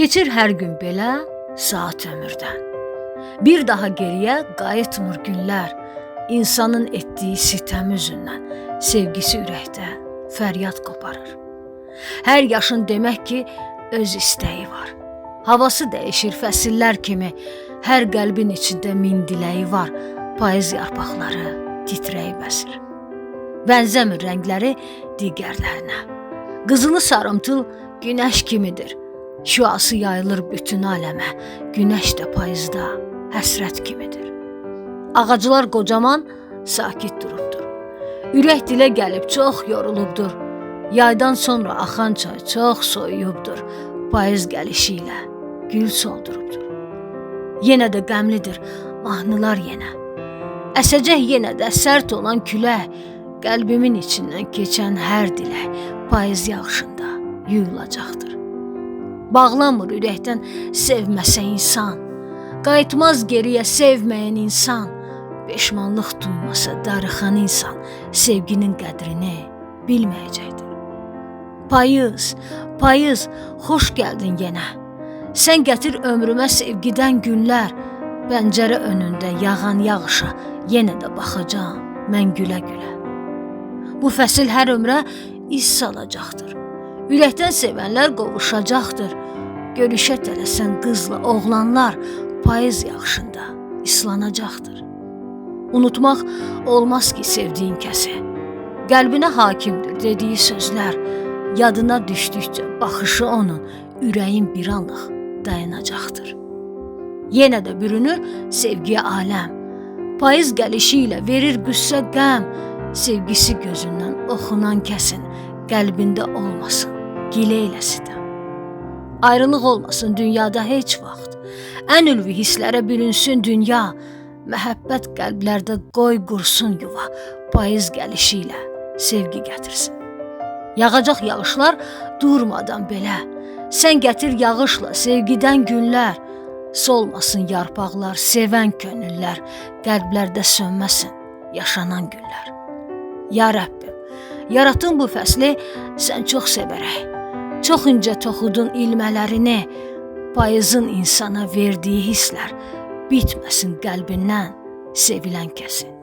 Keçir hər gün belə saat ömürdən. Bir daha geriyə qayıtmır günlər. İnsanın etdiyi sitəm üzündən sevgisi ürəkdə fəryad qoparır. Hər yaşın demək ki, öz istəyi var. Havası dəyişir fəsillər kimi. Hər qəlbin içində min diləyi var. Payız yarpaqları titrəyib əsir. Bənzəmir rəngləri digərlərinə. Qızılı sarımtıl günəş kimidir. Şüası yayılır bütün aləmə. Günəş də payızda həsrət kimidir. Ağaclar qocaman sakit durubdur. Ürək dilə gəlib çox yorulubdur. Yaydan sonra axan çay çox soyuyubdur. Payız gəlişi ilə gül soldurubdur. Yenə də qəmlidir mahnılar yenə. Əsəcək yenə də sərt olan külək. Qəlbimin içindən keçən hər dilək payız yağışında yuyulacaqdır. Bağlanmır ürəkdən sevməsə insan. Qayıtmaz geriyə sevməyən insan. Peşmanlıq duymasa darıxan insan sevginin qədrini bilməyəcəkdir. Payız, payız, xoş gəldin yenə. Sən gətir ömrümə sevgidən günlər. Pəncərə önündə yağan yağışa yenə də baxacağam mən gülə-gülə. Bu fəsil hər ömrə iz salacaqdır. Ürəkdən sevənlər qovuşacaqdır. Görüşə tələsən qızla oğlanlar payız yağışında islanacaqdır. Unutmaq olmaz ki sevdiyin kəsi. Qəlbinə hakimdir dediyi sözlər. Yadına düşdükcə baxışı onun ürəyin bir anlıq dayanacaqdır. Yenə də bürünür sevgiyə aləm. Payız gəlişi ilə verir qüssə qəm. Sevgisi gözündən oxunan kəsin qəlbində olmasın gilə ilə sitəm. Ayrılıq olmasın dünyada heç vaxt. Ən ülvi hisslərə bürünsün dünya. Məhəbbət qəlblərdə qoy qursun yuva. Payız gəlişi ilə sevgi gətirsin. Yağacaq yağışlar durmadan belə. Sən gətir yağışla sevgidən günlər. Solmasın yarpaqlar, sevən könüllər. Qəlblərdə sönməsin yaşanan günlər. Ya Rəbbim, yaratdın bu fəsli sən çox sevərək. Çox incə toxudun ilmələrini. Payızın insana verdiyi hisslər bitməsin qəlbindən sevilən kəsin.